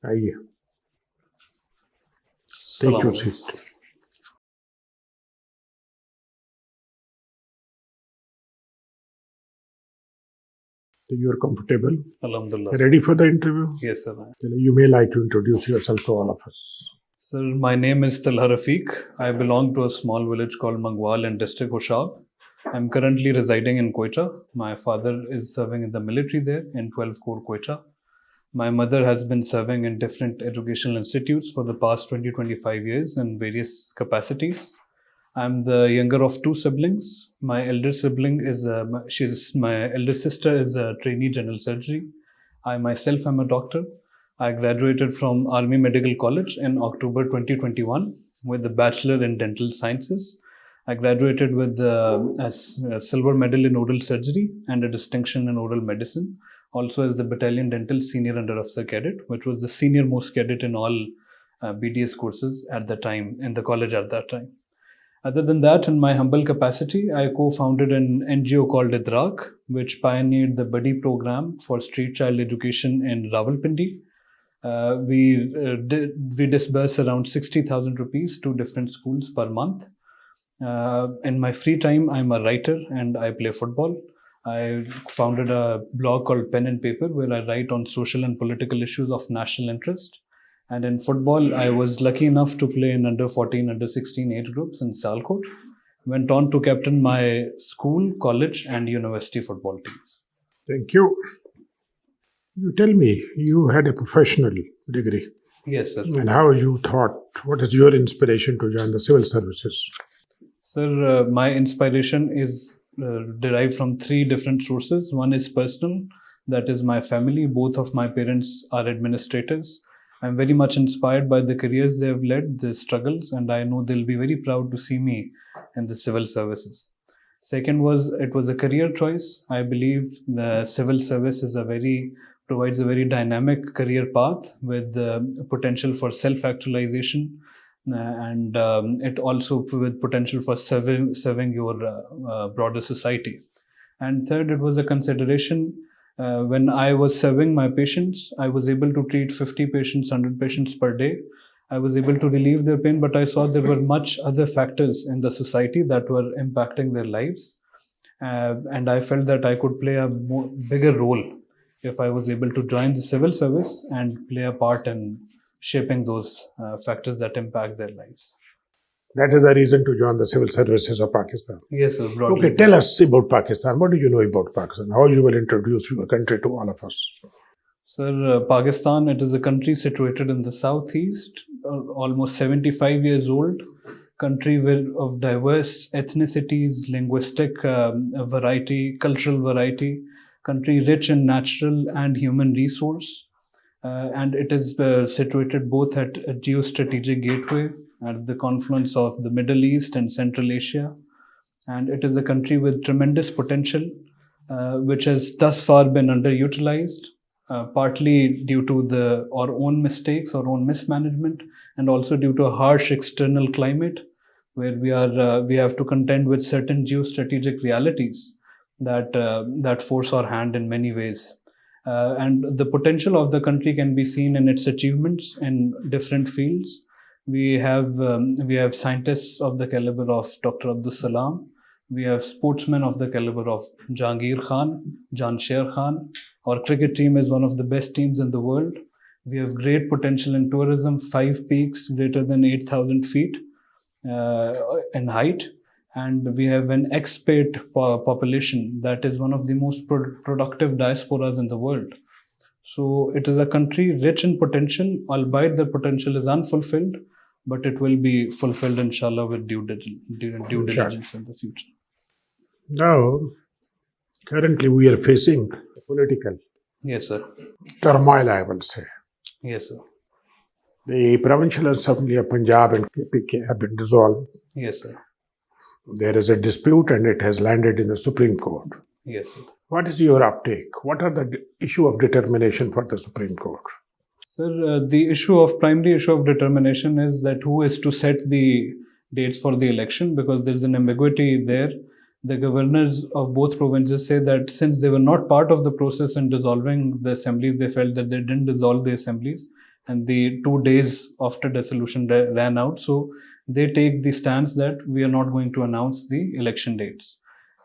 आइए, take your seat. So you are comfortable? Alhamdulillah. Ready for the interview? Yes, sir. You may like to introduce yourself to all of us. Sir, my name is Talha Rafiq. I belong to a small village called Mangwal in district Hoshab. I'm currently residing in Quetta. My father is serving in the military there in 12 Corps Quetta. My mother has been serving in different educational institutes for the past 20-25 years in various capacities. I'm the younger of two siblings. My elder sibling is my elder sister is a trainee general surgery. I myself am a doctor. I graduated from Army Medical College in October 2021 with a bachelor in dental sciences. I graduated with a silver medal in oral surgery and a distinction in oral medicine. Also as the battalion dental senior under officer cadet, which was the senior most cadet in all BDS courses at the time in the college at that time. Other than that, in my humble capacity, I co-founded an NGO called IDRAK, which pioneered the buddy program for street child education in Rawalpindi. We disburse around 60,000 rupees to different schools per month. In my free time, I'm a writer and I play football. I founded a blog called Pen and Paper, where I write on social and political issues of national interest. And in football, I was lucky enough to play in under 14, under 16 age groups in Salkot. Went on to captain my school, college, and university football teams. Thank you. You tell me, you had a professional degree. Yes, sir. And how you thought, what is your inspiration to join the civil services? Sir, my inspiration is derived from three different sources. One is personal, that is my family. Both of my parents are administrators. I'm very much inspired by the careers they have led, the struggles, and I know they'll be very proud to see me in the civil services. Second was, it was a career choice. I believe the civil service provides a very dynamic career path with potential for self-actualization, and it also with potential for serving your broader society. And third, it was a consideration. When I was serving my patients, I was able to treat 50 patients, 100 patients per day. I was able to relieve their pain, but I saw there were much other factors in the society that were impacting their lives. And I felt that I could play a bigger role if I was able to join the civil service and play a part in shaping those factors that impact their lives. That is the reason to join the civil services of Pakistan. Yes, sir. Broadly. Okay, tell us about Pakistan. What do you know about Pakistan? How you will introduce your country to all of us? Sir, Pakistan, it is a country situated in the southeast, almost 75 years old, country of diverse ethnicities, linguistic variety, cultural variety, country rich in natural and human resource. And it is situated both at a geostrategic gateway at the confluence of the Middle East and Central Asia. And it is a country with tremendous potential, which has thus far been underutilized, partly due to our own mistakes, our own mismanagement, and also due to a harsh external climate, where we have to contend with certain geostrategic realities that force our hand in many ways. And the potential of the country can be seen in its achievements in different fields. We have scientists of the caliber of Dr. Abdul Salam. We have sportsmen of the caliber of Jahangir Khan, Jansher Khan. Our cricket team is one of the best teams in the world. We have great potential in tourism, 5 peaks greater than 8,000 feet in height. And we have an expat population that is one of the most productive diasporas in the world. So it is a country rich in potential, albeit the potential is unfulfilled, but it will be fulfilled, inshallah, with due diligence in the future. Now, currently we are facing political Yes, sir. turmoil, I will say. Yes, sir. The Provincial Assembly of Punjab and KPK have been dissolved. Yes, sir. There is a dispute and it has landed in the Supreme Court. Yes, sir. What is your uptake? What are the issue of determination for the Supreme Court? Sir, the primary issue of determination is that who is to set the dates for the election, because there is an ambiguity there. The governors of both provinces say that since they were not part of the process in dissolving the assemblies, they felt that they didn't dissolve the assemblies, and the 2 days after dissolution ran out. So they take the stance that we are not going to announce the election dates.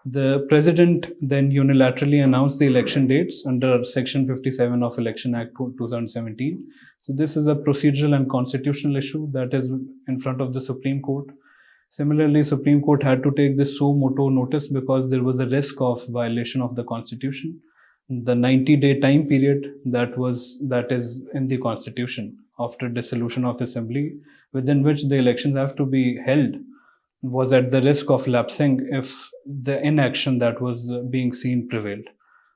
The president then unilaterally announced the election dates under Section 57 of Election Act 2017. So this is a procedural and constitutional issue that is in front of the Supreme Court. Similarly, Supreme Court had to take this suo motu notice because there was a risk of violation of the Constitution. The 90-day time period that is in the Constitution after dissolution of Assembly, within which the elections have to be held, was at the risk of lapsing if the inaction that was being seen prevailed.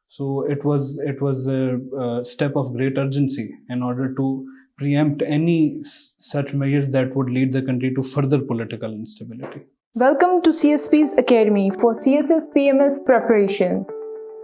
So it was a step of great urgency in order to preempt any such measures that would lead the country to further political instability. Welcome to CSP's Academy for CSS PMS preparation.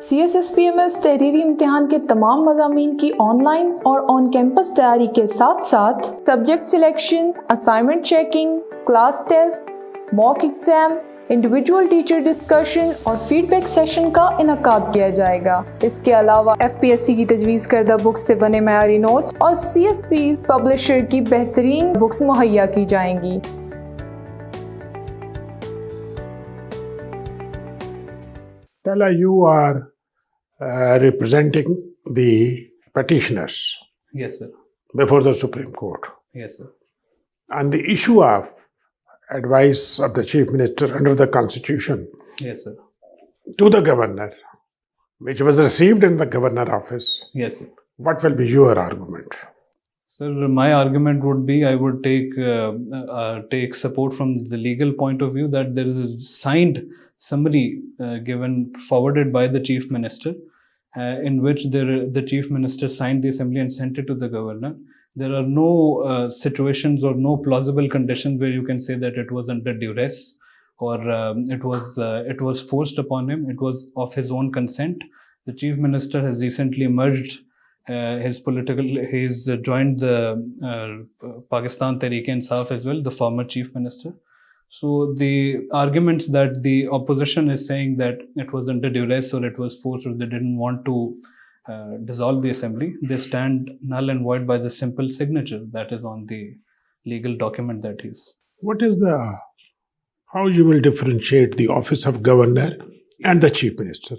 CSS PMS तहरीरी इम्तिहान के तमाम मज़ामीन की online और on campus तैयारी के साथ साथ subject selection, assignment checking, class test, mock exam, individual teacher discussion और फीडबैक सेशन का इनकाद किया जाएगा। इसके अलावा FPSC की तजवीज़ करदा बुक्स से बने मयारी नोट्स और CSP पब्लिशर की बेहतरीन बुक्स मुहैया की जाएंगी। Tala, you are representing the petitioners Yes, sir. before the Supreme Court. Yes, sir. On the issue of advice of the Chief Minister under the Constitution Yes, sir. to the Governor, which was received in the Governor office, Yes, sir. what will be your argument? Sir, my argument would be I would take support from the legal point of view that there is a signed summary forwarded by the Chief Minister, in which the Chief Minister signed the assembly and sent it to the Governor. There are no situations or no plausible conditions where you can say that it was under duress or it was forced upon him. It was of his own consent. The Chief Minister has recently merged he's joined the Pakistan Tehreek-e-Insaf as well, the former Chief Minister. So the arguments that the opposition is saying that it was under duress or it was forced or they didn't want to dissolve the assembly, they stand null and void by the simple signature that is on the legal document that is. How you will differentiate the office of Governor and the Chief Minister?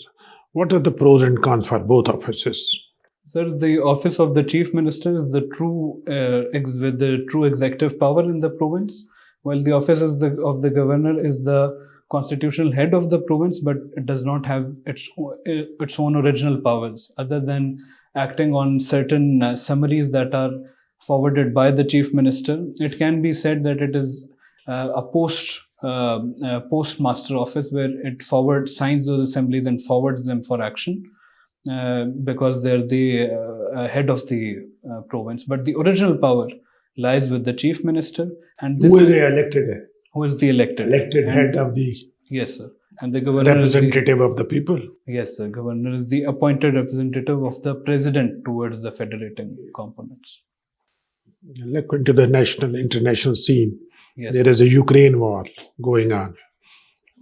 What are the pros and cons for both offices? Sir, the office of the Chief Minister is the true executive power in the province, while the office of the Governor is the constitutional head of the province, but it does not have its own original powers, other than acting on certain summaries that are forwarded by the Chief Minister. It can be said that it is a postmaster office where it signs those assemblies and forwards them for action. Because they're the head of the province. But the original power lies with the Chief Minister. And this Who is the elected? Who is the elected? Elected head of the... Yes, sir. And the Governor representative of the people? Yes, sir. Governor is the appointed representative of the President towards the federating components. Look into the national, international scene. Yes, there is a Ukraine war going on.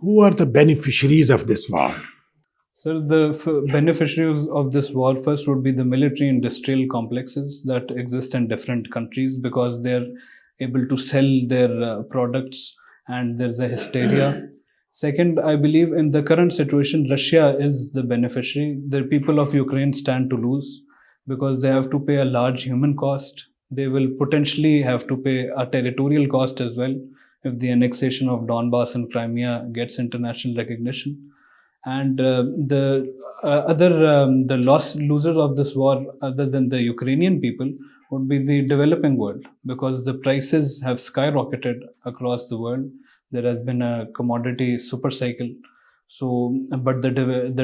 Who are the beneficiaries of this war? So the beneficiaries of this war first would be the military-industrial complexes that exist in different countries because they're able to sell their products and there's a hysteria. Second, I believe in the current situation, Russia is the beneficiary. The people of Ukraine stand to lose because they have to pay a large human cost. They will potentially have to pay a territorial cost as well if the annexation of Donbass and Crimea gets international recognition. And the losers of this war, other than the Ukrainian people, would be the developing world because the prices have skyrocketed across the world. There has been a commodity super cycle. So, but the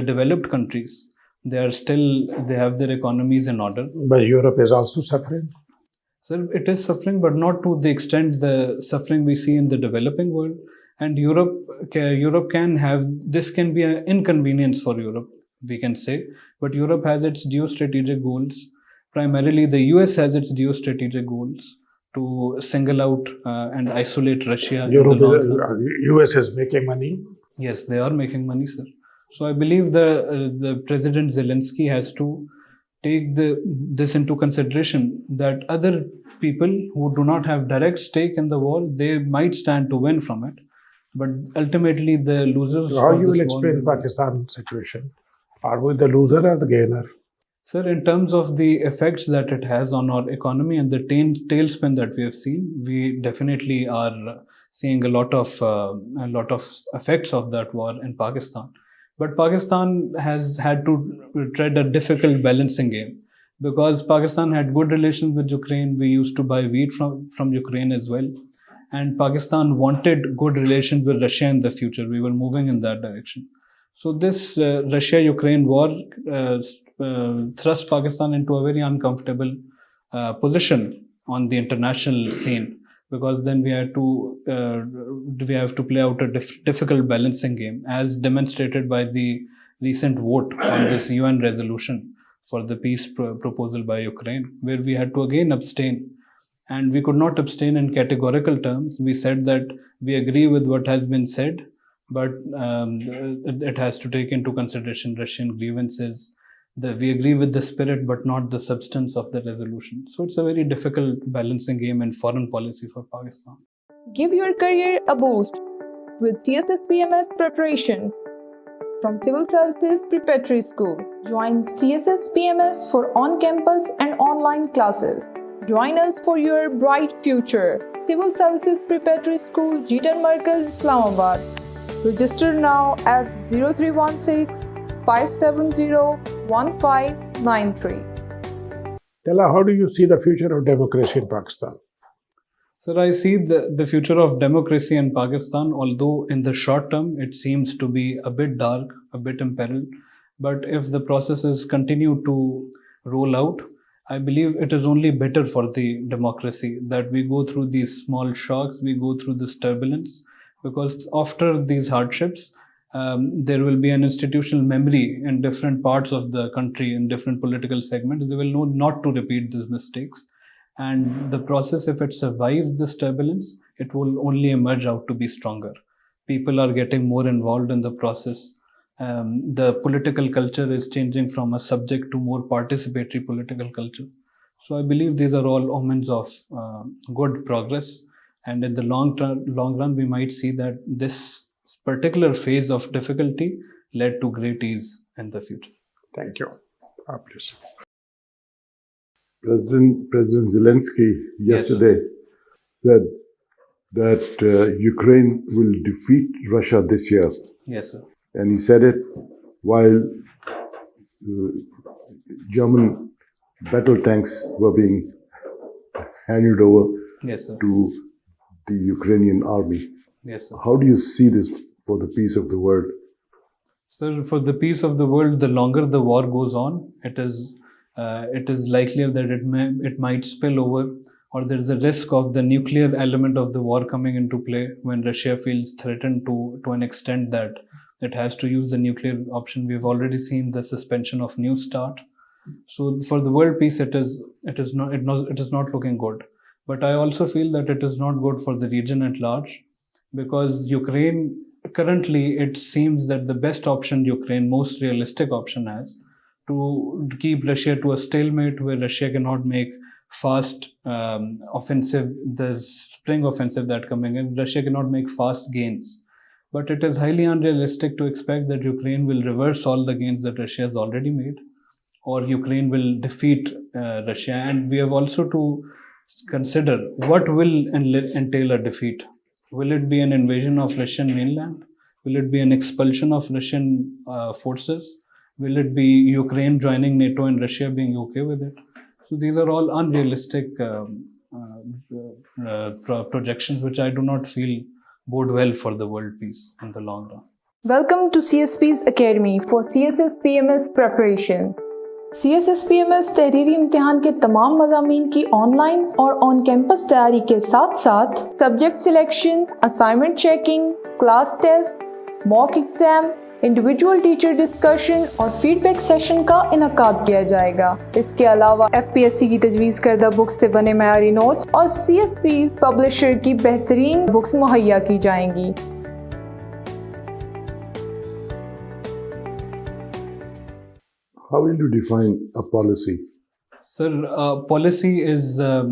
developed countries, they have their economies in order. But Europe is also suffering. So it is suffering, but not to the extent the suffering we see in the developing world. And Europe can be an inconvenience for Europe, we can say. But Europe has its geostrategic goals. Primarily, the US has its geostrategic goals to single out and isolate Russia. US is making money? Yes, they are making money, sir. So I believe the President Zelensky has to take this into consideration, that other people who do not have direct stake in the war, they might stand to win from it, but ultimately the losers. So how of you this will war explain Pakistan situation? Are we the loser or the gainer? Sir, in terms of the effects that it has on our economy and the tailspin that we have seen, we definitely are seeing a lot of effects of that war in Pakistan. But Pakistan has had to tread a difficult balancing game, because Pakistan had good relations with Ukraine. We used to buy wheat from Ukraine as well. And Pakistan wanted good relations with Russia in the future. We were moving in that direction. So this Russia-Ukraine war thrust Pakistan into a very uncomfortable position on the international scene, because then we have to play out a difficult balancing game, as demonstrated by the recent vote on this UN resolution for the peace proposal by Ukraine, where we had to again abstain. And we could not abstain in categorical terms. We said that we agree with what has been said, but it has to take into consideration Russian grievances. We agree with the spirit, but not the substance of the resolution. So it's a very difficult balancing game in foreign policy for Pakistan. Give your career a boost with CSS PMS preparation from Civil Services Preparatory School. Join CSS PMS for on-campus and online classes. Join us for your bright future. Civil Services Preparatory School, Jeetan Markaz, Islamabad. Register now at 0316-570-1593. Tella, how do you see the future of democracy in Pakistan? Sir, I see the future of democracy in Pakistan, although in the short term it seems to be a bit dark, a bit imperiled. But if the processes continue to roll out, I believe it is only better for the democracy that we go through these small shocks, we go through this turbulence, because after these hardships, there will be an institutional memory in different parts of the country, in different political segments. They will know not to repeat these mistakes. And the process, if it survives this turbulence, it will only emerge out to be stronger. People are getting more involved in the process. The political culture is changing from a subject to more participatory political culture. So I believe these are all omens of good progress. And in the long run, we might see that this particular phase of difficulty led to great ease in the future. Thank you. Please. President Zelensky yesterday said that Ukraine will defeat Russia this year. Yes, sir. And he said it while German battle tanks were being handed over Yes, sir. to the Ukrainian army. Yes, sir. How do you see this for the peace of the world? Sir, for the peace of the world, the longer the war goes on, it is likelier that it might spill over, or there is a risk of the nuclear element of the war coming into play when Russia feels threatened to an extent that it has to use the nuclear option. We've already seen the suspension of New START. So for the world peace, it is not looking good. But I also feel that it is not good for the region at large, because Ukraine currently, it seems that the best option Ukraine, most realistic option, has to keep Russia to a stalemate where Russia cannot make fast offensive, the spring offensive that coming in, Russia cannot make fast gains. But it is highly unrealistic to expect that Ukraine will reverse all the gains that Russia has already made, or Ukraine will defeat Russia. And we have also to consider what will entail a defeat. Will it be an invasion of Russian mainland? Will it be an expulsion of Russian forces? Will it be Ukraine joining NATO and Russia being okay with it? So these are all unrealistic projections, which I do not feel bode well for the world peace in the long run. Welcome to CSP's Academy for CSS PMS preparation. CSS PMS तहरीरी इम्तिहान के तमाम मज़ामीन की online और on campus तैयारी के साथ साथ subject selection, assignment checking, class test, mock exam, individual teacher discussion और फीडबैक सेशन का इनकाद किया जाएगा। इसके अलावा FPSC की तजवीज़ करदा बुक्स से बने मयारी नोट्स और CSP पब्लिशर की बेहतरीन बुक्स मुहैया की जाएंगी। How will you define a policy? Sir, policy is a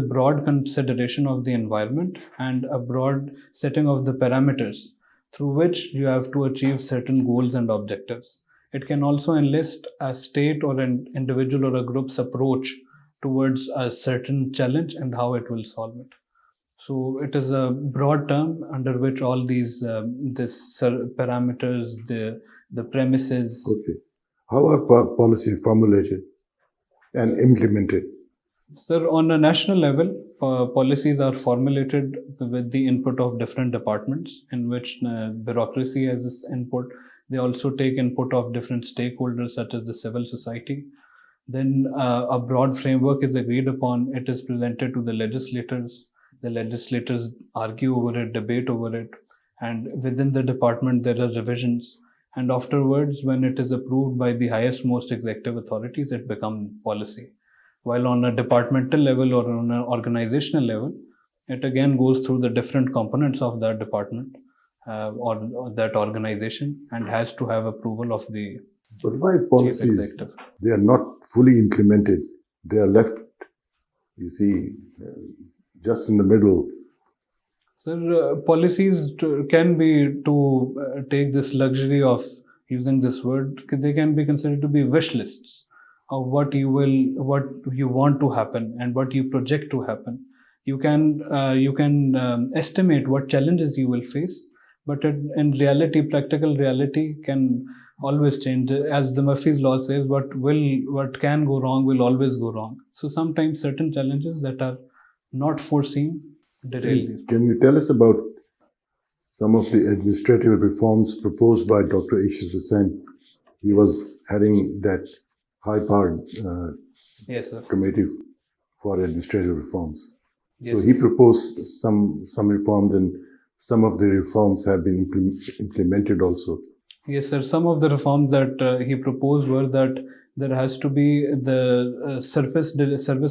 broad consideration of the environment and a broad setting of the parameters through which you have to achieve certain goals and objectives. It can also enlist a state or an individual or a group's approach towards a certain challenge and how it will solve it. So it is a broad term under which all these parameters, the premises. Okay. How are policy formulated and implemented? Sir, on a national level, policies are formulated with the input of different departments, in which bureaucracy has its input. They also take input of different stakeholders, such as the civil society. Then a broad framework is agreed upon. It is presented to the legislators. The legislators argue over it, debate over it, and within the department there are revisions. And afterwards, when it is approved by the highest, most executive authorities, it becomes policy. While on a departmental level or on an organizational level, it again goes through the different components of that department or that organization and has to have approval of the But why chief policies, executive. they are not fully implemented? They are left, you see, just in the middle. Sir, policies can be, to take this luxury of using this word, they can be considered to be wish lists of what you want to happen and what you project to happen. You can estimate what challenges you will face, but in reality, practical reality can always change. As the Murphy's law says, what can go wrong will always go wrong. So sometimes certain challenges that are not foreseen derail these. Can you tell us about some of the administrative reforms proposed by Dr. Ishrat Hussain? He was heading that high-powered Yes, sir. committee for administrative reforms. Yes. So he proposed some reforms, and some of the reforms have been implemented also. Yes, sir. Some of the reforms that he proposed were that there has to be the service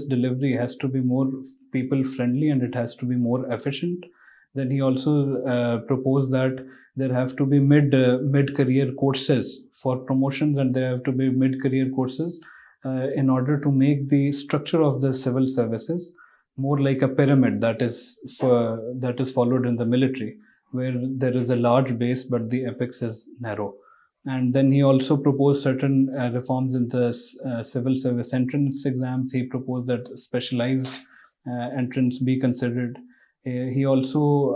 delivery has to be more people friendly and it has to be more efficient. Then he also proposed that there have to be mid-career courses for promotions, and there have to be mid-career courses in order to make the structure of the civil services more like a pyramid that is followed in the military, where there is a large base but the apex is narrow. And then he also proposed certain reforms in the civil service entrance exams. He proposed that specialized entrance be considered. He also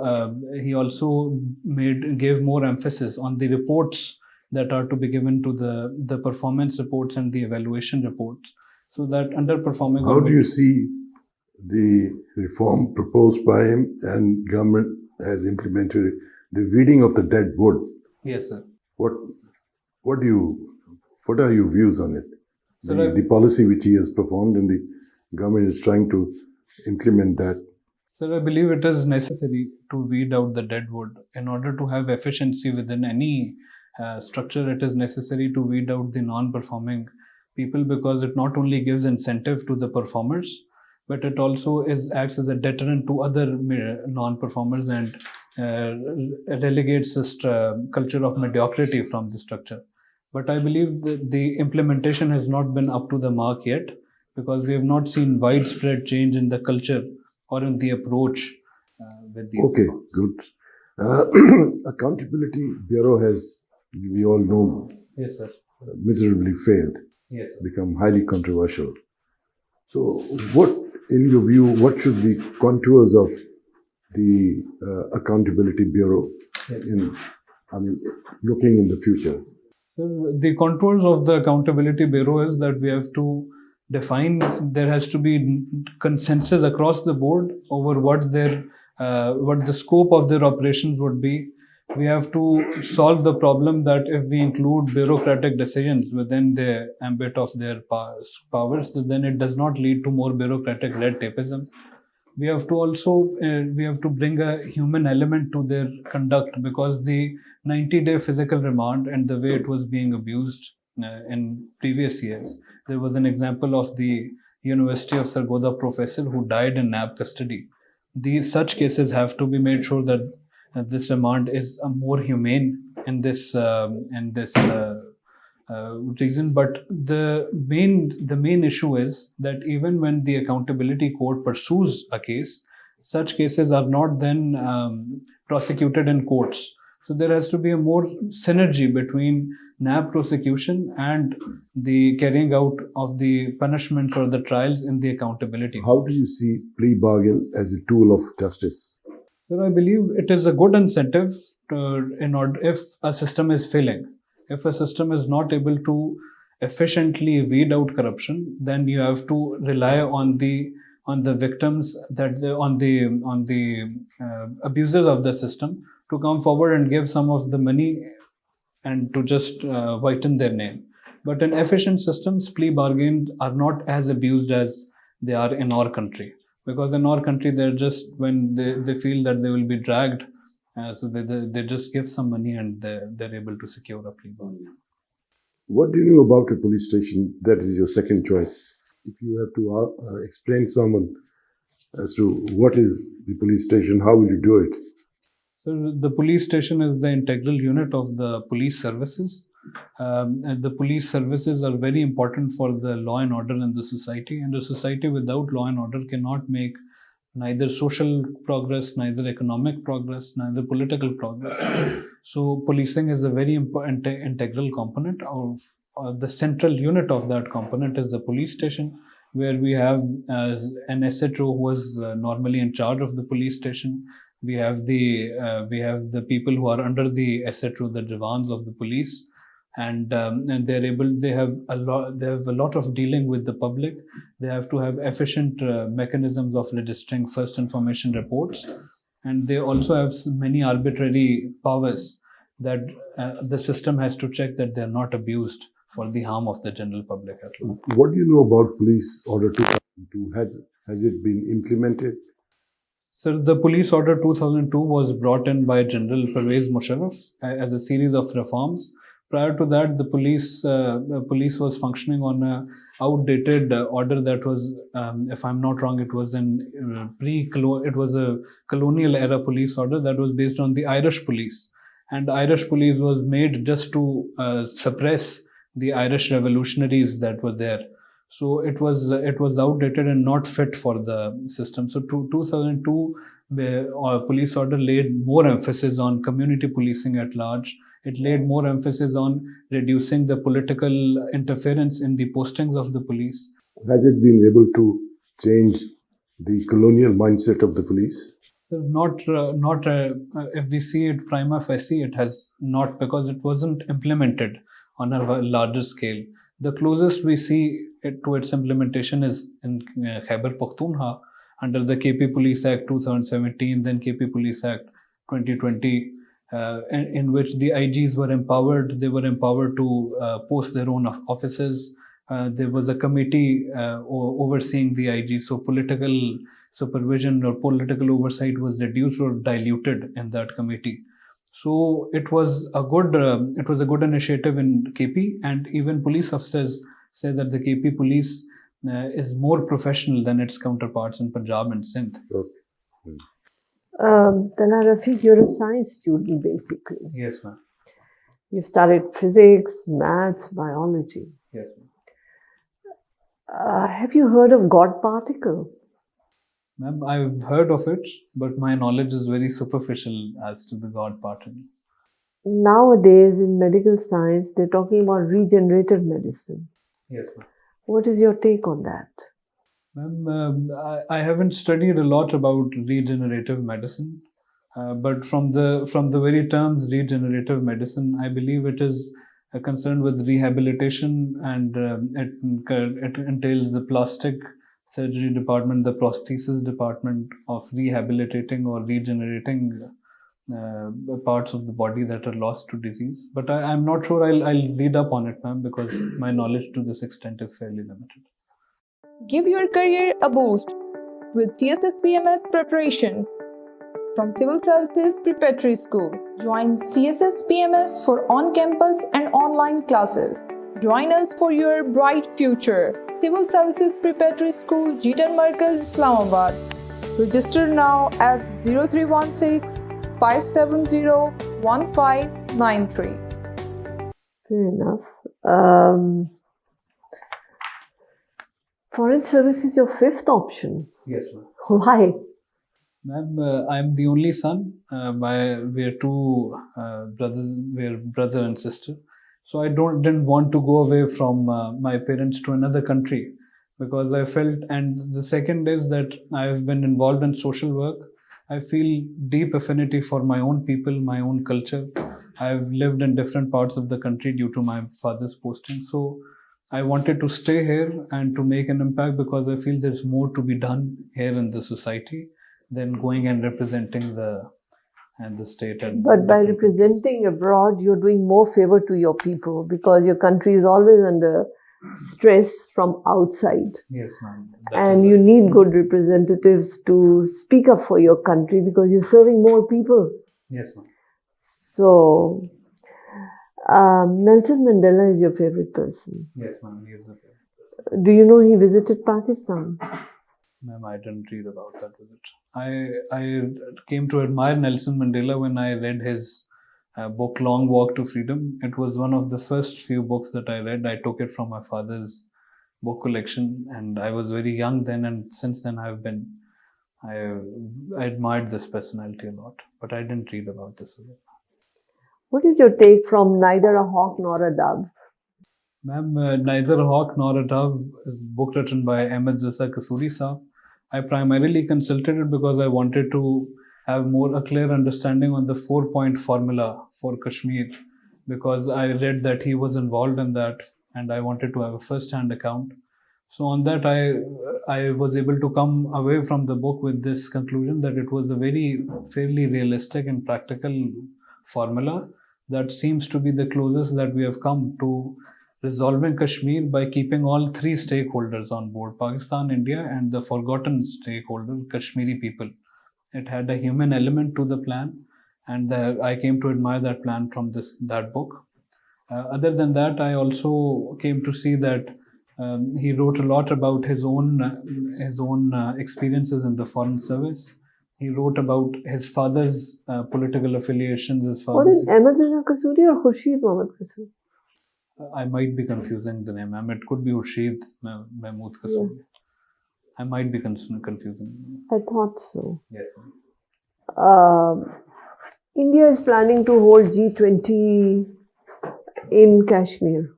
gave more emphasis on the reports that are to be given to the performance reports and the evaluation reports, so that underperforming. How do you see the reform proposed by him and government has implemented it? The reading of the dead wood. Yes, sir. What are your views on it? Sir, The policy which he has performed, and the government is trying to implement that. Sir, I believe it is necessary to weed out the dead wood. In order to have efficiency within any structure, it is necessary to weed out the non-performing people, because it not only gives incentive to the performers, but it also acts as a deterrent to other non-performers and relegates the culture of mediocrity from the structure. But I believe that the implementation has not been up to the mark yet, because we have not seen widespread change in the culture or in the approach with these Okay, reforms. good. Accountability Bureau has, we all know, Yes, sir. miserably failed, Yes, sir. become highly controversial. So what, in your view, what should the contours of the Accountability Bureau Yes. looking in the future? So the contours of the Accountability Bureau is that we have to define, there has to be consensus across the board over what the scope of their operations would be. We have to solve the problem that if we include bureaucratic decisions within the ambit of their powers, then it does not lead to more bureaucratic red tapeism. We have to also bring a human element to their conduct, because the 90-day physical remand and the way it was being abused in previous years. There was an example of the University of Sargodha professor who died in NAB custody. Such cases have to be made sure that this remand is more humane in this reason. But the main issue is that even when the accountability court pursues a case, such cases are not then prosecuted in courts. So there has to be a more synergy between NAB prosecution and the carrying out of the punishments or the trials in the accountability. How do you see plea bargain as a tool of justice? So I believe it is a good incentive in order if a system is failing. If a system is not able to efficiently weed out corruption, then you have to rely on the victims, on the abusers of the system to come forward and give some of the money and to just whiten their name. But in efficient systems, plea bargains are not as abused as they are in our country. Because in our country, they're just, when they feel that they will be dragged, so they just give some money and they're able to secure a plea bargain. What do you know about a police station? That is your second choice. If you have to explain someone as to what is the police station, how will you do it? So the police station is the integral unit of the police services. And the police services are very important for the law and order in the society. And a society without law and order cannot make neither social progress, neither economic progress, neither political progress. So policing is a very important integral component of the central unit of that component is the police station, where we have an SHO who was normally in charge of the police station. We have the people who are under the SHO, the Jawans of the police, and they have a lot of dealing with the public. They have to have efficient mechanisms of registering first information reports, and they also have many arbitrary powers that the system has to check that they are not abused for the harm of the general public at large. What do you know about Police Order 2002? Has it been implemented? So the Police Order 2002 was brought in by General Pervez Musharraf as a series of reforms. Prior to that, the police was functioning on an outdated order that was, if I'm not wrong, it was it was a colonial era police order that was based on the Irish police, and the Irish police was made just to suppress the Irish revolutionaries that were there. So it was outdated and not fit for the system. So 2002, the police order laid more emphasis on community policing at large. It laid more emphasis on reducing the political interference in the postings of the police. Has it been able to change the colonial mindset of the police? If we see it prima facie, it has not, because it wasn't implemented on a larger scale. The closest we see to its implementation is in Khyber Pakhtunkhwa under the KP Police Act 2017, then KP Police Act 2020, in which the IGs were empowered. They were empowered to post their own officers. There was a committee overseeing the IG, so political supervision or political oversight was reduced or diluted in that committee. So it was a good initiative in KP, and even police officers say that the KP police is more professional than its counterparts in Punjab and Sindh. Okay. Then Rafiq, you're a science student basically. Yes, ma'am. You studied physics, maths, biology. Yes, ma'am. Have you heard of God particle? Ma'am, I've heard of it, but my knowledge is very superficial as to the God particle. Nowadays in medical science, they're talking about regenerative medicine. Yes, ma'am. What is your take on that? Ma'am, I haven't studied a lot about regenerative medicine, but from the very terms regenerative medicine, I believe it is concerned with rehabilitation, and it entails the plastic surgery department, the prosthesis department of rehabilitating or regenerating parts of the body that are lost to disease. But I'm not sure. I'll read up on it, ma'am, because my knowledge to this extent is fairly limited. Give your career a boost with CSS PMS preparation from Civil Services Preparatory School. Join CSS PMS for on-campus and online classes. Join us for your bright future. Civil Services Preparatory School, Jeetan Markaz, Islamabad. Register now at 0316 570 1593. Fair enough. Um, Foreign service is your fifth option. Yes, ma'am. Why? Ma'am, I'm the only son. We're two brothers. We're brother and sister. So I didn't want to go away from my parents to another country, because I felt. And the second is that I've been involved in social work. I feel deep affinity for my own people, my own culture. I've lived in different parts of the country due to my father's posting. So I wanted to stay here and to make an impact, because I feel there's more to be done here in the society than going and representing the state. And But by different countries. representing abroad, you're doing more favor to your people, because your country is always under stress from outside. Yes, ma'am. That And is you need good representatives to speak up for your country, because you're serving more people. Yes, ma'am. So, Nelson Mandela is your favorite person. Yes, ma'am. He is a favorite. Do you know he visited Pakistan? Ma'am, I didn't read about that visit. I came to admire Nelson Mandela when I read his book Long Walk to Freedom. It was one of the first few books that I read. I took it from my father's book collection, and I was very young then, and since then I admired this personality a lot, but I didn't read about this visit. What is your take from Neither a Hawk Nor a Dove? Ma'am, Neither a Hawk Nor a Dove is a book written by Ahmed Reza Kasuri Saab. I primarily consulted it because I wanted to have a clear understanding on the 4-point formula for Kashmir, because I read that he was involved in that and I wanted to have a first-hand account. So on that, I was able to come away from the book with this conclusion that it was a fairly realistic and practical formula that seems to be the closest that we have come to resolving Kashmir by keeping all three stakeholders on board: Pakistan, India, and the forgotten stakeholder, Kashmiri people. It had a human element to the plan, and I came to admire that plan from that book. Other than that, I also came to see that he wrote a lot about his own experiences in the foreign service. He wrote about his father's political affiliations. Was it Ahmed Reza Kasuri or Khurshid Mohammad Kasuri? I might be confusing the name. It could be Urshid Mahmood Kasuri. I might be confusing. I thought so. Yes. India is planning to hold G20 in Kashmir.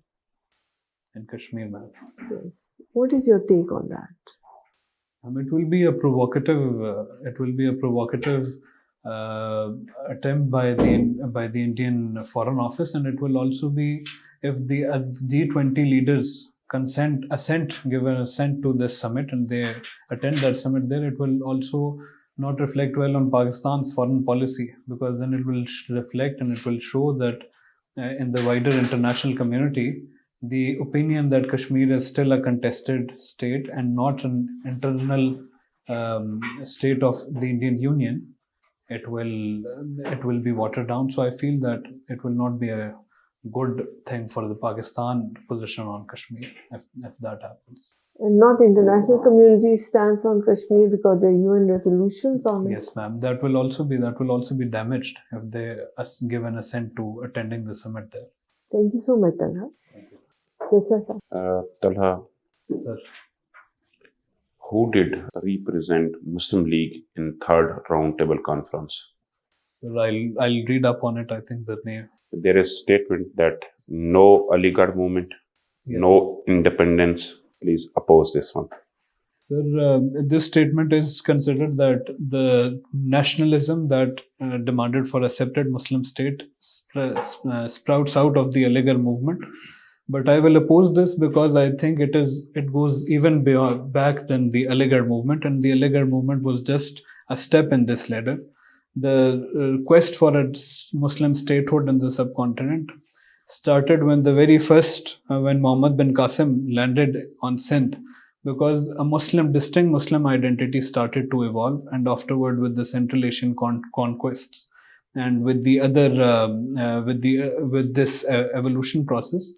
In Kashmir, ma'am. Yes. What is your take on that? It will be a provocative. Attempt by the Indian Foreign Office, and it will also be, if the G20 leaders give an assent to this summit and they attend that summit there, it will also not reflect well on Pakistan's foreign policy, because then it will reflect and it will show that in the wider international community, the opinion that Kashmir is still a contested state and not an internal state of the Indian Union, it will be watered down. So I feel that it will not be a good thing for the Pakistan position on Kashmir if that happens. And not international community stance on Kashmir because there are UN resolutions on it. Yes, ma'am. That will also be damaged if they give an assent to attending the summit there. Thank you so much, Talha. Yes, sir. Talha, Sir. who did represent Muslim League in third roundtable conference? Sir, I'll read up on it. I think the name. There is statement that no Aligarh movement, Yes, no independence. Please oppose this one. Sir, this statement is considered that the nationalism that demanded for a separate Muslim state sprouts out of the Aligarh movement. But I will oppose this because I think it goes even back than the Aligarh movement, and the Aligarh movement was just a step in this ladder. The quest for a Muslim statehood in the subcontinent started when the very first, when Muhammad bin Qasim landed on Sindh, because a distinct Muslim identity started to evolve, and afterward with the Central Asian conquests and with the other, with this evolution process,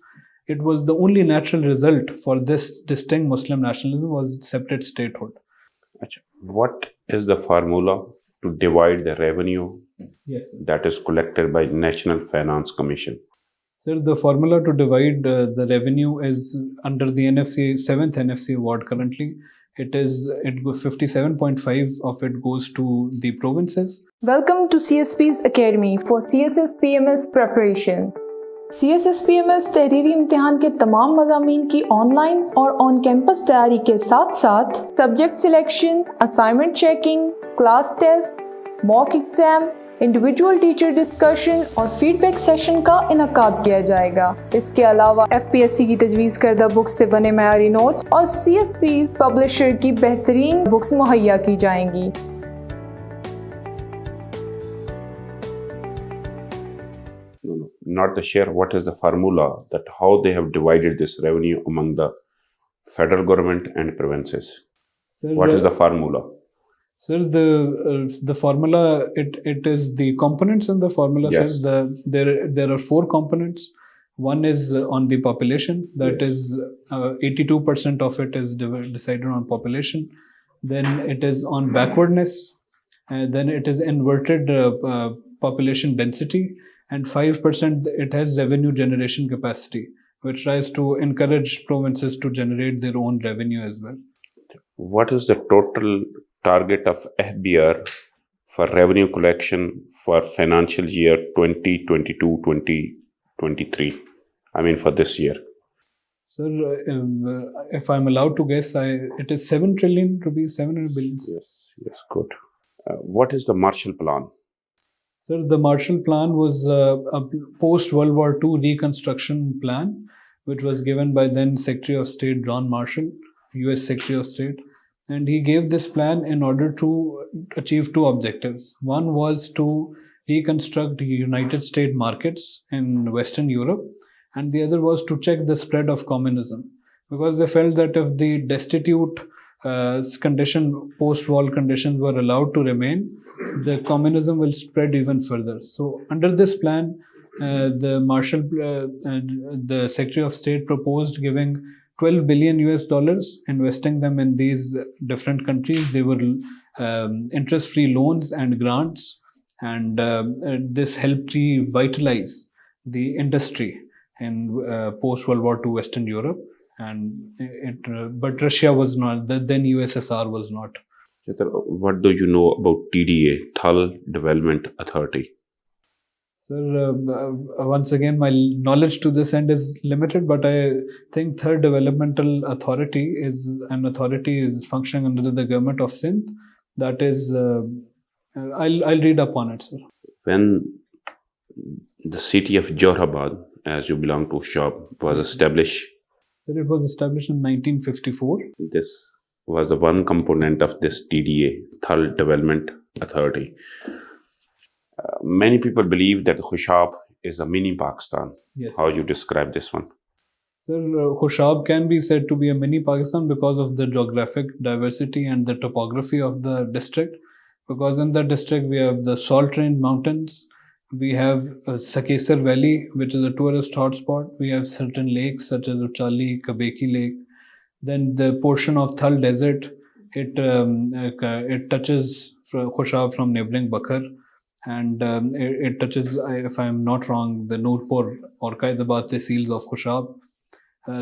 it was the only natural result for this distinct Muslim nationalism was separate statehood. What is the formula to divide the revenue Yes, sir. that is collected by National Finance Commission? Sir, the formula to divide the revenue is under the NFC 7th NFC award currently. It goes 57.5 of it goes to the provinces. Welcome to CSP's Academy for CSS PMS preparation. CSS PMS तहरीरी इम्तिहान के तमाम मज़ामीन की online और on campus तैयारी के साथ साथ subject selection, assignment checking, class test, mock exam, individual teacher discussion और फीडबैक सेशन का इनकाद किया जाएगा। इसके अलावा FPSC की तजवीज़ करदा बुक्स से बने मयारी नोट्स और CSP पब्लिशर की बेहतरीन बुक्स मुहैया की जाएंगी। Not to share what is the formula that how they have divided this revenue among the federal government and provinces. Sir, What is the formula? Sir, the formula it is the components in the formula. Yes. Sir, there are 4 components. One is on the population. That Yes. is 82% of it is decided on population. Then it is on backwardness. Then it is inverted population density. And 5% it has revenue generation capacity, which tries to encourage provinces to generate their own revenue as well. What is the total target of FBR for revenue collection for financial year 2022-2023? I mean for this year. Sir, if I'm allowed to guess, it is 7 trillion rupees, 700 billion. Yes, good. What is the Marshall Plan? Sir, the Marshall Plan was a post-World War II reconstruction plan, which was given by then Secretary of State John Marshall, US Secretary of State. And he gave this plan in order to achieve 2 objectives. One was to reconstruct the United States markets in Western Europe, and the other was to check the spread of communism. Because they felt that if the destitute post-war conditions were allowed to remain, the communism will spread even further. So under this plan, the Secretary of State proposed giving $12 billion US, investing them in these different countries. They were interest-free loans and grants, and this helped revitalize the industry in post-World War II Western Europe. But Russia was not. Then USSR was not. What do you know about TDA, Thal Development Authority? Sir, once again, my knowledge to this end is limited, but I think Third Developmental Authority is an authority functioning under the government of Sindh. That is, I'll read up on it, sir. When the city of Johorabad, as you belong to Shab, was established, Sir, it was established in 1954. this was the one component of this TDA, Thal Development Authority. Many people believe that Khushab is a mini Pakistan. Yes. How you describe this one? Sir, Khushab can be said to be a mini Pakistan because of the geographic diversity and the topography of the district. Because in the district we have the salt-range mountains, we have Sakesar Valley, which is a tourist hotspot. We have certain lakes such as Uchali, Kabeki Lake. Then the portion of Thal Desert, it touches Khushab from neighboring Bakhar, and it touches, if I am not wrong, the Nurpur or Qaidabad tehsils of Khushab.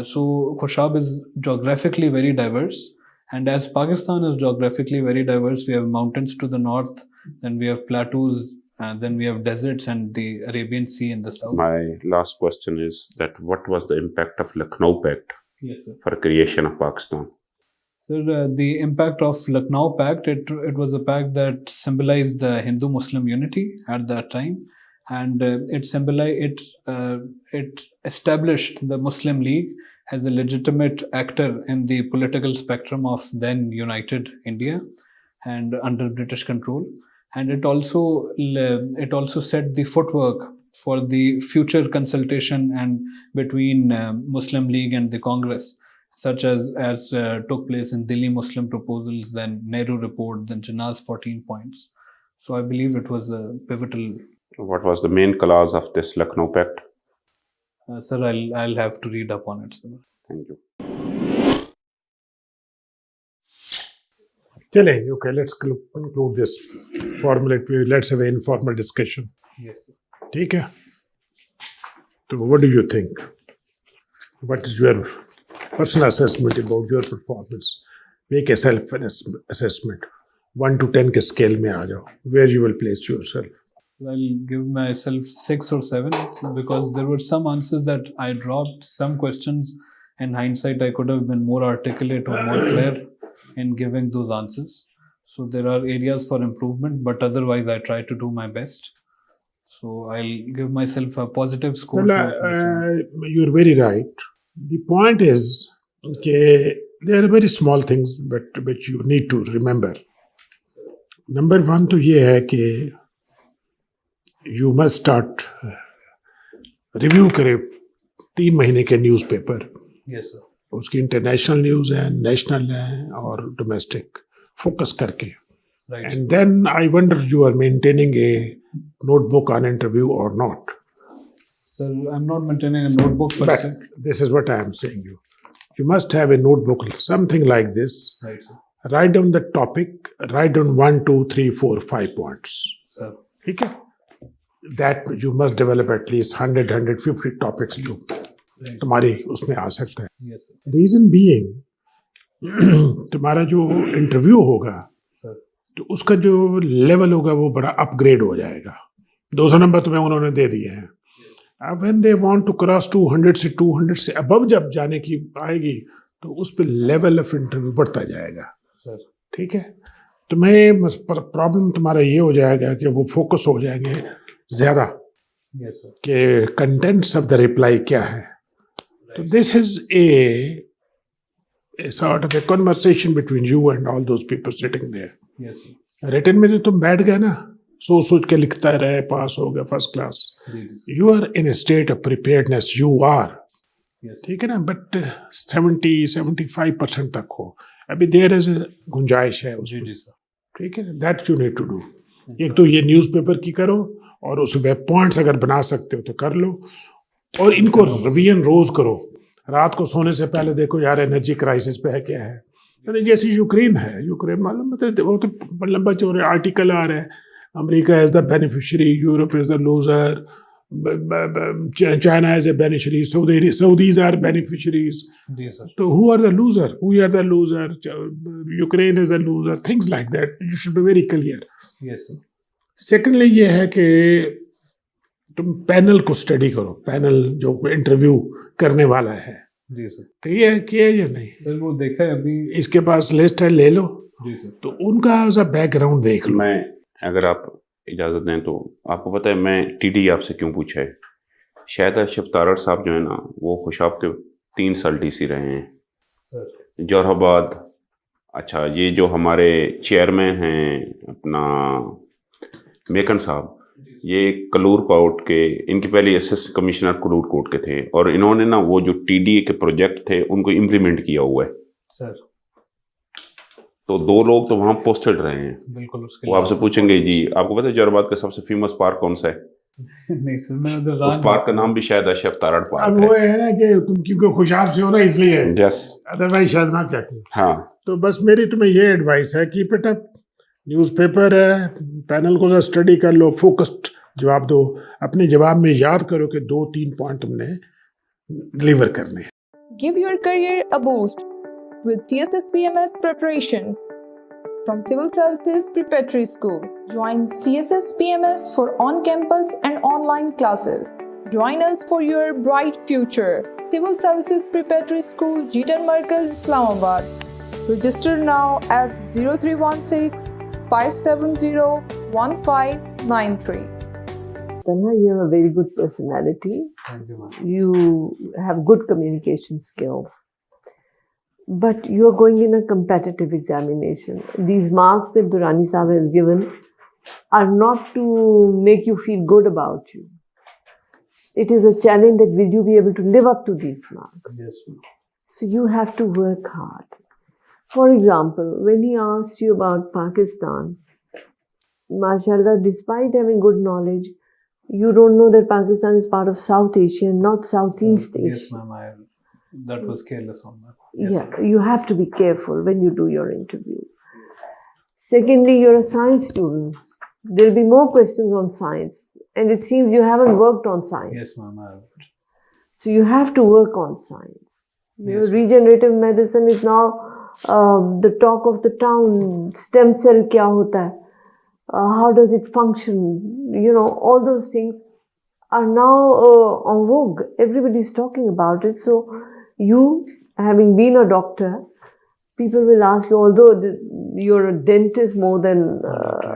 So Khushab is geographically very diverse, and as Pakistan is geographically very diverse, we have mountains to the north, then we have plateaus, and then we have deserts and the Arabian Sea in the south. My last question is that what was the impact of Lucknow Pact Yes, sir. for creation of Pakistan? Sir, the impact of Lucknow Pact, it was a pact that symbolized the Hindu-Muslim unity at that time, and it established the Muslim League as a legitimate actor in the political spectrum of then united India and under British control. And it also set the footwork for the future consultation and between Muslim League and the Congress, such as took place in Delhi Muslim proposals, then Nehru report, then Jinnah's 14 points. So I believe it was a pivotal. What was the main clause of this Lucknow Pact? Sir, I'll have to read up on it, sir. Thank you. Chale, okay, let's conclude this formula. Let's have an informal discussion. Yes, sir. ठीक है So what do you think? What is your personal assessment about your performance? Make a self-assessment. 1 to 10 के scale में आ जाओ. Where you will place yourself? I'll give myself 6 or 7 because there were some answers that I dropped, some questions. In hindsight, I could have been more articulate or more clear in giving those answers. So there are areas for improvement, but otherwise I try to do my best. So I'll give myself a positive score. Well, you're very right. The point is, okay, there are very small things, but which you need to remember. Number one तो ये है कि you must start review करे 3 महीने के newspaper. Yes, sir. उसकी international news है, national है और डोमेस्टिक फोकस करके. Right. And then I wonder you are maintaining a notebook on interview or not. Sir, I'm not maintaining a notebook per But se. this is what I am saying you. You must have a notebook, something like this. Right, sir. Write down the topic, write down 1, 2, 3, 4, 5 points. Sir. ठीक है? That you must develop at least 100, 150 topics जो Right. तुम्हारी उसमें आ सकता है. Yes, sir. Reason being, तुम्हारा जो interview होगा Sir. तो उसका जो लेवल होगा वो बड़ा अपग्रेड हो जाएगा. 200 नंबर तुम्हें उन्होंने दे दिए हैं. अब when they want to cross 200 से 200 से अबव जब जाने की आएगी तो उस पर लेवल ऑफ इंटरव्यू बढ़ता जाएगा. Sir. ठीक है. तुम्हें प्रॉब्लम तुम्हारा ये हो जाएगा कि वो फोकस हो जाएंगे ज्यादा Yes, sir. कि कंटेंट्स ऑफ द रिप्लाई क्या है. तो this is a sort of a conversation between you and all those people sitting there. Yes, sir. Written में तो तुम बैठ गए ना, सोच के लिखता रहे, पास हो गया फर्स्ट क्लास. जी, जी, you are in a state of preparedness. You are, Yes, sir. ठीक है ना. बट 70-75% तक हो. अभी देर इज गुंजाइश है जी, उसमें. जी, sir. ठीक है. That you need to do. एक तो ये न्यूज़पेपर की करो और उस वेब पॉइंट्स अगर बना सकते हो तो कर लो और इनको रिवीजन रोज करो. रात को सोने से पहले देखो यार एनर्जी क्राइसिस पे है क्या है. अरे जैसे यूक्रेन है, यूक्रेन मालूम मतलब वो तो लंबा चौड़ा आर्टिकल आ रहा है. America is the beneficiary, Europe is the loser, China is a beneficiary, Saudis are beneficiaries. Yes, sir. So who are the loser? We are the loser. Ukraine is the loser. Things like that. You should be very clear. Yes, sir. Secondly, ये है कि तुम panel को study करो. Panel जो interview करने वाला है, जी सर. तो ये किया या नहीं? सर वो देखा है अभी. इसके पास लिस्ट है, ले लो. जी सर. तो उनका बैकग्राउंड देख लो. मैं अगर आप इजाज़त दें तो आपको पता है मैं टीडी आपसे क्यों पूछा है. शायद अशरफ तारड़ साहब जो है ना वो खुशाब के 3 साल डीसी रहे हैं. सर. जोराबाद. अच्छा, ये जो हमारे चेयरमैन हैं अपना मेकन साहब, ये कलूर कोर्ट के, इनके पहले असिस्टेंट कमिश्नर कलूर कोर्ट के थे और इन्होंने ना वो जो टीडीए के प्रोजेक्ट थे उनको इम्प्लीमेंट किया हुआ है. सर. तो 2 लोग तो वहाँ पोस्टेड रहे हैं. बिल्कुल. उसके वो आपसे पूछेंगे जी आपको पता है जोराबाद का सबसे फेमस पार्क कौन सा है? नहीं सर, मैं उधर उस पार्क का नाम भी शायद अशरफ तारड़ अब पार्क वो है. है ना कि तुम क्योंकि खुशाब से हो ना इसलिए, यस. अदरवाइज शायद ना कहते. हाँ. तो बस मेरी तुम्हें ये एडवाइस है कि बेटा न्यूज़पेपर है, पैनल को स्टडी कर लो, फोकस्ड जवाब दो. अपने जवाब में याद करो कि 2-3 पॉइंट तुमने डिलीवर करने हैं. Give your career a boost with CSS PMS preparation from Civil Services Preparatory School. Join CSS PMS for on-campus and online classes. Join us for your bright future. Civil Services Preparatory School, Jeetan Markaz, Islamabad. Register now at 0316 570 1593. Tanha, you have a very good personality. Thank you, ma'am. You have good communication skills. But you are going in a competitive examination. These marks that Durrani Sahib has given are not to make you feel good about you. It is a challenge that will you be able to live up to these marks. Yes, ma'am. So you have to work hard. For example, when he asked you about Pakistan, mashallah, despite having good knowledge, you don't know that Pakistan is part of South Asia, not Southeast Asia. Yes, ma'am. That was careless on that. Yes, Yeah, you have to be careful when you do your interview. Secondly, you're a science student. There'll be more questions on science, and it seems you haven't worked on science. Yes, ma'am. So you have to work on science. Yes. Regenerative medicine is now the talk of the town. Stem cell kya hota hai? How does it function? All those things are now en vogue. Everybody is talking about it. So you, having been a doctor, people will ask you, although you're a dentist more than,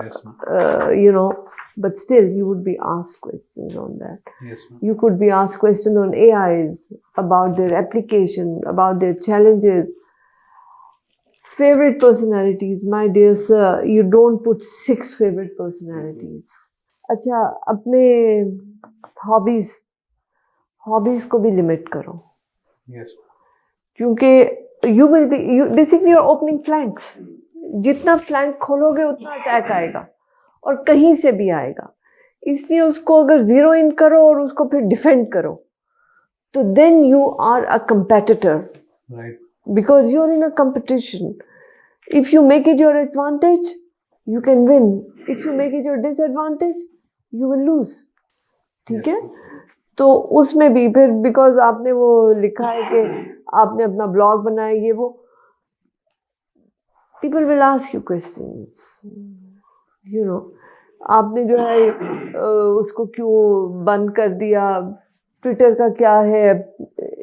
Yes, ma'am. but still you would be asked questions on that. Yes, ma'am. You could be asked questions on AIs, about their application, about their challenges. Favorite personalities, my dear sir, you don't put 6 favorite personalities. अच्छा, अपने hobbies को भी limit करो. Yes. क्योंकि you basically you're opening flanks. जितना flank खोलोगे उतना attack आएगा और कहीं से भी आएगा. इसलिए उसको अगर zero in करो और उसको फिर defend करो, तो then you are a competitor. Right. Because you're in a competition. If you make it your advantage, you can win. If you make it your disadvantage, you will lose. ठीक है? तो उसमें भी फिर because आपने वो लिखा है कि आपने अपना blog बनाया ये वो, people will ask you questions. आपने जो है उसको क्यों बंद कर दिया, ट्विटर का क्या है,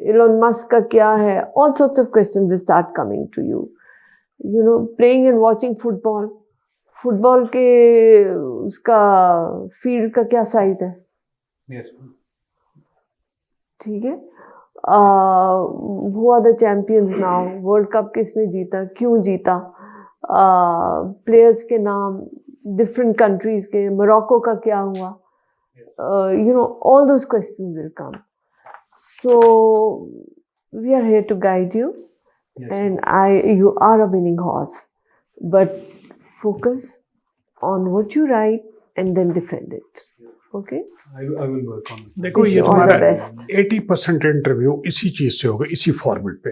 एलन मस्क का क्या है, all sorts of questions will start coming to you. Playing and watching football के उसका फील्ड का क्या साइज है? Yes. ठीक है. Who are the champions now? World cup किसने जीता, क्यों जीता, प्लेयर्स के नाम, डिफरेंट कंट्रीज के, मोरक्को का क्या हुआ, all those questions will come. So we are here to guide you. Yes. And you are a winning horse, but focus on what you write and then defend it. Okay? I will work on it. देखो ये All the तुम्हारा best. 80% interview इसी चीज से होगा, इसी format पे.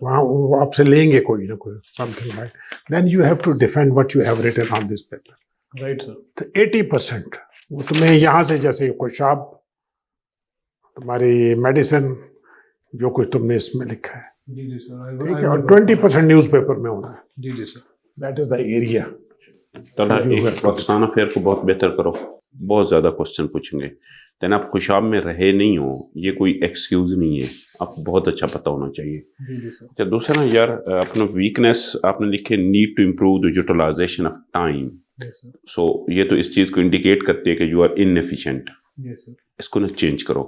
वहाँ वो आपसे लेंगे कोई ना कोई something right. Then you have to defend what you have written on this paper. Right, sir. तो 80% वो तुम्हें यहाँ से जैसे कोशाब, तुम्हारी मेडिसिन, जो कुछ तुमने इसमें लिखा है, जी जी सर. ठीक है, और 20% न्यूज़पेपर में होना है. जी जी sir. That is the area. Pakistan affair को बहुत बेहतर करो. बहुत ज़्यादा क्वेश्चन पूछेंगे. देन आप खुशाब में रहे नहीं हो, ये कोई एक्सक्यूज नहीं है. आपको बहुत अच्छा पता होना चाहिए. जी जी सर. अच्छा, दूसरा यार, अपना वीकनेस आपने लिखे, need to improve the utilization of time. Yes, sir. So ये तो इस चीज़ को इंडिकेट करती है कि you are inefficient. Yes, sir. इसको ना चेंज करो.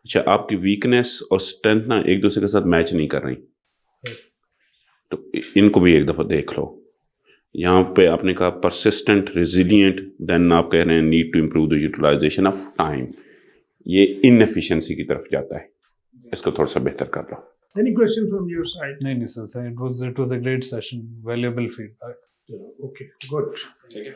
अच्छा, आपकी वीकनेस और स्ट्रेंथ ना एक दूसरे के साथ मैच नहीं कर रही, तो इनको भी एक दफ़ा देख लो. यहाँ पे आपने कहा परसिस्टेंट, रेजिलिएंट, देन आप कह रहे हैं need to improve the utilization of time. ये इनएफिशिएंसी की तरफ जाता है. इसको थोड़ा सा बेहतर कर लो. Any question from your side? नहीं sir. It was a great session. Valuable feedback. Okay, good. ठीक है.